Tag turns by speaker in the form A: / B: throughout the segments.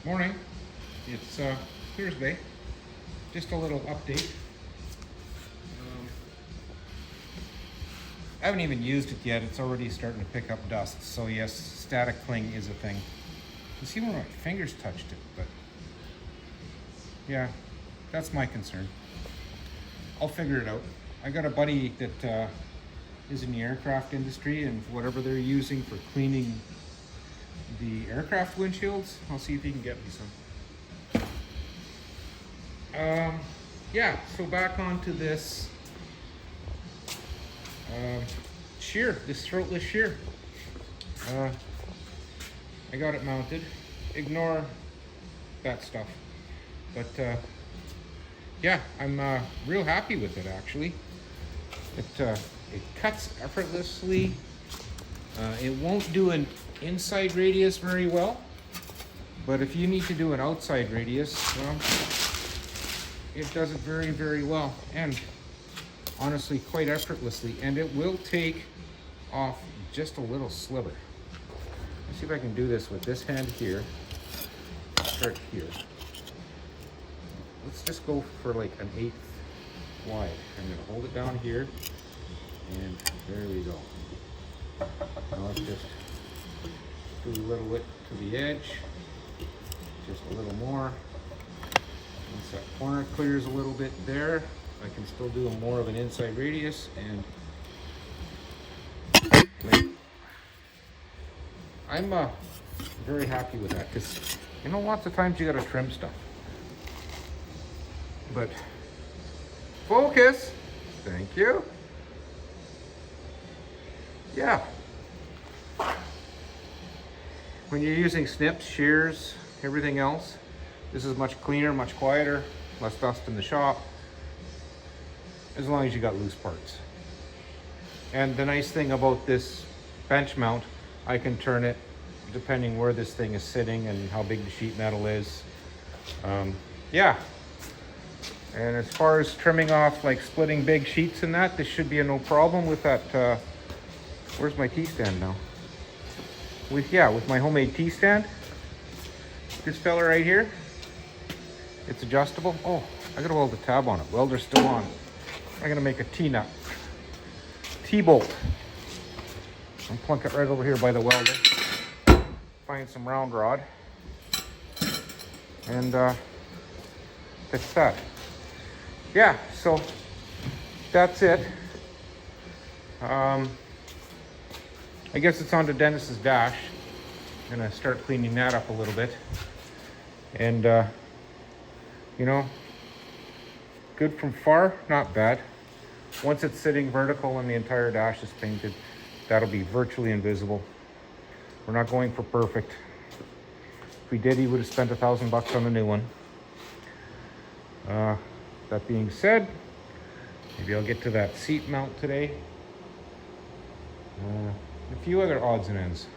A: Morning. It's Thursday. Just a little update. I haven't even used it yet. It's already starting to pick up dust. So yes, static cling is a thing. You see where my fingers touched it, but yeah, that's my concern. I'll figure it out. I got a buddy that is in the aircraft industry, and whatever they're using for cleaning the aircraft windshields, I'll see if he can get me some. Yeah, so back onto this shear, this throatless shear. I got it mounted. Ignore that stuff. But yeah, I'm real happy with it actually. It cuts effortlessly. It won't do an inside radius very well, but if you need to do an outside radius, well, it does it very, very well, and honestly quite effortlessly, and it will take off just a little sliver. Let's see if I can do this with this hand here. Start here. Let's just go for like an 1/8 wide. I'm going to hold it down here, and there we go. Now let's just do a little bit to the edge, just a little more. Once that corner clears a little bit there, I can still do more of an inside radius, and I'm very happy with that, because you know, lots of times you got to trim stuff. But focus, thank you. Yeah. When you're using snips, shears, everything else, this is much cleaner, much quieter, less dust in the shop, as long as you got loose parts. And the nice thing about this bench mount, I can turn it depending where this thing is sitting and how big the sheet metal is. Yeah. And as far as trimming off, like splitting big sheets and that, this should be a no problem with that. Where's my tea stand now? With my homemade tea stand. This fella right here, it's adjustable. Oh, I gotta weld the tab on it. Welder's still on. I'm gonna make a T-nut. T-bolt. I'll plunk it right over here by the welder. Find some round rod. And fix that. Yeah, so that's it. I guess it's on to Dennis's dash. I'm gonna start cleaning that up a little bit. And you know, good from far, not bad. Once it's sitting vertical and the entire dash is painted, that'll be virtually invisible. We're not going for perfect. If we did, he would have spent $1,000 on a new one. That being said, maybe I'll get to that seat mount today. A few other odds and ends.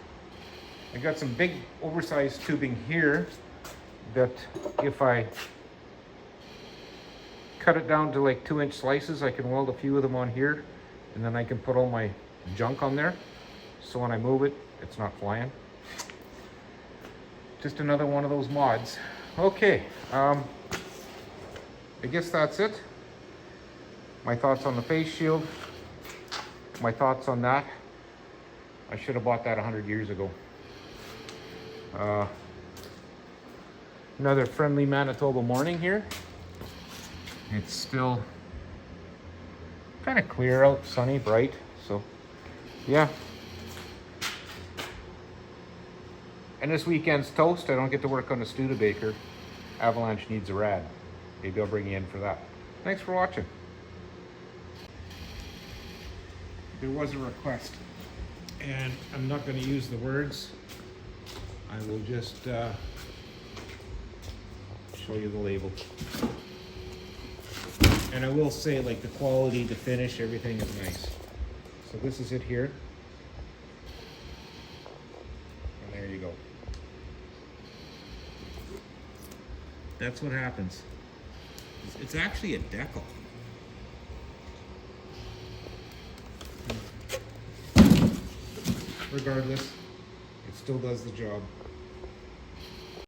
A: I got some big oversized tubing here that if I cut it down to like 2-inch slices, I can weld a few of them on here, and then I can put all my junk on there, so when I move it, it's not flying. Just another one of those mods. Okay, I guess that's it. My thoughts on the face shield, my thoughts on that. I should have bought that 100 years ago. Another friendly Manitoba morning here. It's still kind of clear out, sunny, bright. So, yeah. And this weekend's toast, I don't get to work on the Studebaker. Avalanche needs a rad. Maybe I'll bring you in for that. Thanks for watching. There was a request, and I'm not going to use the words. I will just show you the label. And I will say, like, the quality, the finish, everything is nice. So this is it here. And there you go. That's what happens. It's actually a decal. Regardless, it still does the job.